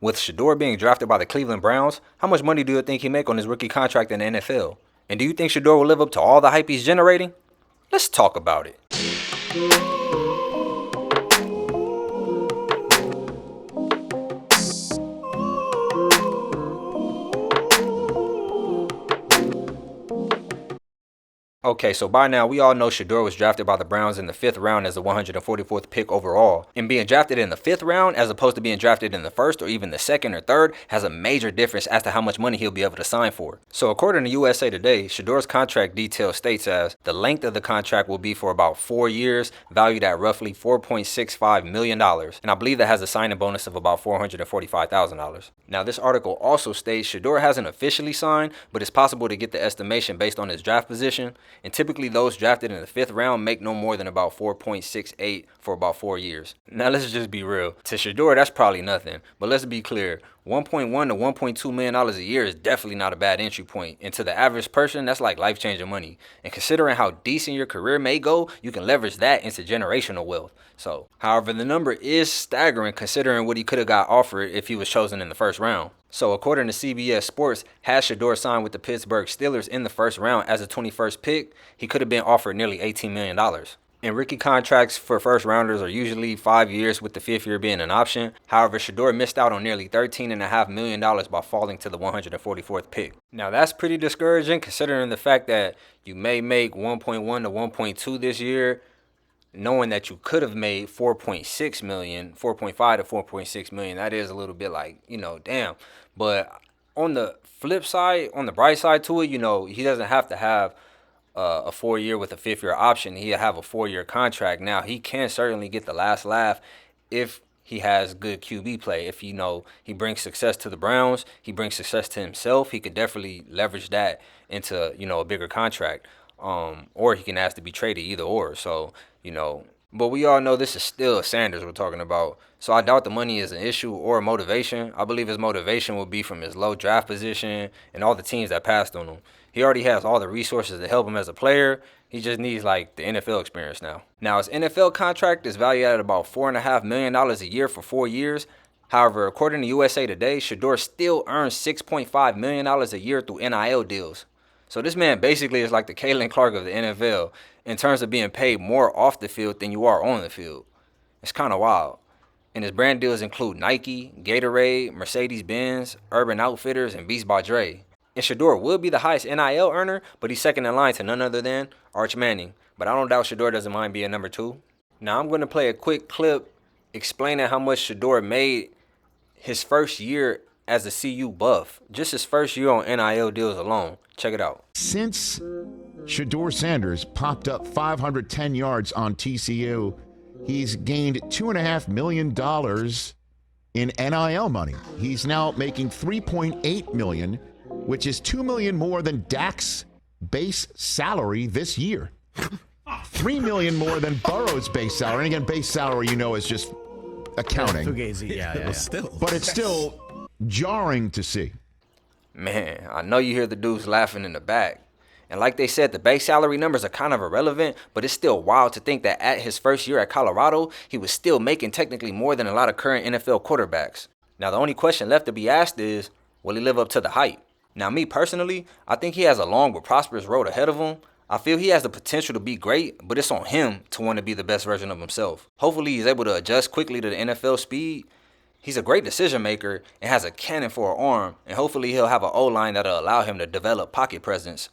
With Shedeur being drafted by the Cleveland Browns, how much money do you think he make on his rookie contract in the NFL? And do you think Shedeur will live up to all the hype he's generating? Let's talk about it. Okay, so by now we all know Shedeur was drafted by the Browns in the 5th round as the 144th pick overall. And being drafted in the 5th round as opposed to being drafted in the 1st or even the 2nd or 3rd has a major difference as to how much money he'll be able to sign for. So according to USA Today, Shedeur's contract detail states as the length of the contract will be for about 4 years, valued at roughly $4.65 million. And I believe that has a signing bonus of about $445,000. Now this article also states Shedeur hasn't officially signed, but it's possible to get the estimation based on his draft position. And typically those drafted in the 5th round make no more than about 4.68 for about 4 years. Now let's just be real. To Shedeur, that's probably nothing. But let's be clear, $1.1 to $1.2 million a year is definitely not a bad entry point. And to the average person, that's like life-changing money. And considering how decent your career may go, you can leverage that into generational wealth. So, however, the number is staggering considering what he could have got offered if he was chosen in the 1st round. So according to CBS Sports, had Shedeur signed with the Pittsburgh Steelers in the 1st round as a 21st pick, he could have been offered nearly $18 million. And rookie contracts for 1st rounders are usually 5 years, with the 5th year being an option. However, Shedeur missed out on nearly $13.5 million by falling to the 144th pick. Now that's pretty discouraging considering the fact that you may make 1.1 to 1.2 this year, knowing that you could have made 4.6 million, 4.5 to 4.6 million. That is a little bit like, damn. But on the flip side, on the bright side to it, he doesn't have to have a 4-year with a 5th year option. He'll have a 4-year contract. Now he can certainly get the last laugh if he has good QB play. If he brings success to the Browns, he brings success to himself, he could definitely leverage that into a bigger contract. Or he can ask to be traded, either or. So, but we all know this is still Sanders we're talking about. So I doubt the money is an issue or motivation. I believe his motivation will be from his low draft position and all the teams that passed on him. He already has all the resources to help him as a player. He just needs the NFL experience now. Now his NFL contract is valued at about $4.5 million a year for 4 years. However, according to USA Today, Shedeur still earns $6.5 million a year through NIL deals. So this man basically is like the Caitlin Clark of the NFL in terms of being paid more off the field than you are on the field. It's kind of wild. And his brand deals include Nike, Gatorade, Mercedes-Benz, Urban Outfitters, and Beats by Dre. And Shedeur will be the highest NIL earner, but he's second in line to none other than Arch Manning. But I don't doubt Shedeur doesn't mind being number 2. Now I'm going to play a quick clip explaining how much Shedeur made his first year as a CU Buff. Just his first year on NIL deals alone. Check it out. Since Shedeur Sanders popped up 510 yards on TCU, he's gained $2.5 million in NIL money. He's now making $3.8 million, which is $2 million more than Dak's base salary this year. $3 million more than Burrow's base salary. And again, base salary, is just accounting. Fugazi, yeah. But it's still jarring to see. Man, I know you hear the dudes laughing in the back. And like they said, the base salary numbers are kind of irrelevant, but it's still wild to think that at his first year at Colorado, he was still making technically more than a lot of current NFL quarterbacks. Now, the only question left to be asked is, will he live up to the hype? Now, me personally, I think he has a long but prosperous road ahead of him. I feel he has the potential to be great, but it's on him to want to be the best version of himself. Hopefully, he's able to adjust quickly to the NFL speed. He's a great decision maker and has a cannon for an arm, and hopefully he'll have an O-line that'll allow him to develop pocket presence.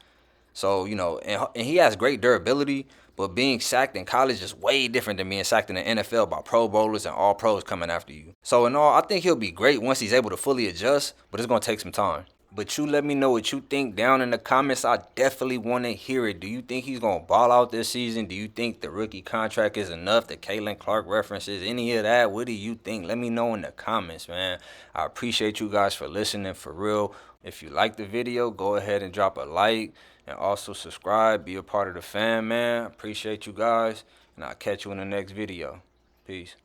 So, and he has great durability, but being sacked in college is way different than being sacked in the NFL by Pro Bowlers and all pros coming after you. So in all, I think he'll be great once he's able to fully adjust, but it's going to take some time. But you let me know what you think down in the comments. I definitely want to hear it. Do you think he's going to ball out this season? Do you think the rookie contract is enough? The Caitlin Clark references, any of that? What do you think? Let me know in the comments, man. I appreciate you guys for listening, for real. If you like the video, go ahead and drop a like. And also subscribe. Be a part of the fam, man. Appreciate you guys. And I'll catch you in the next video. Peace.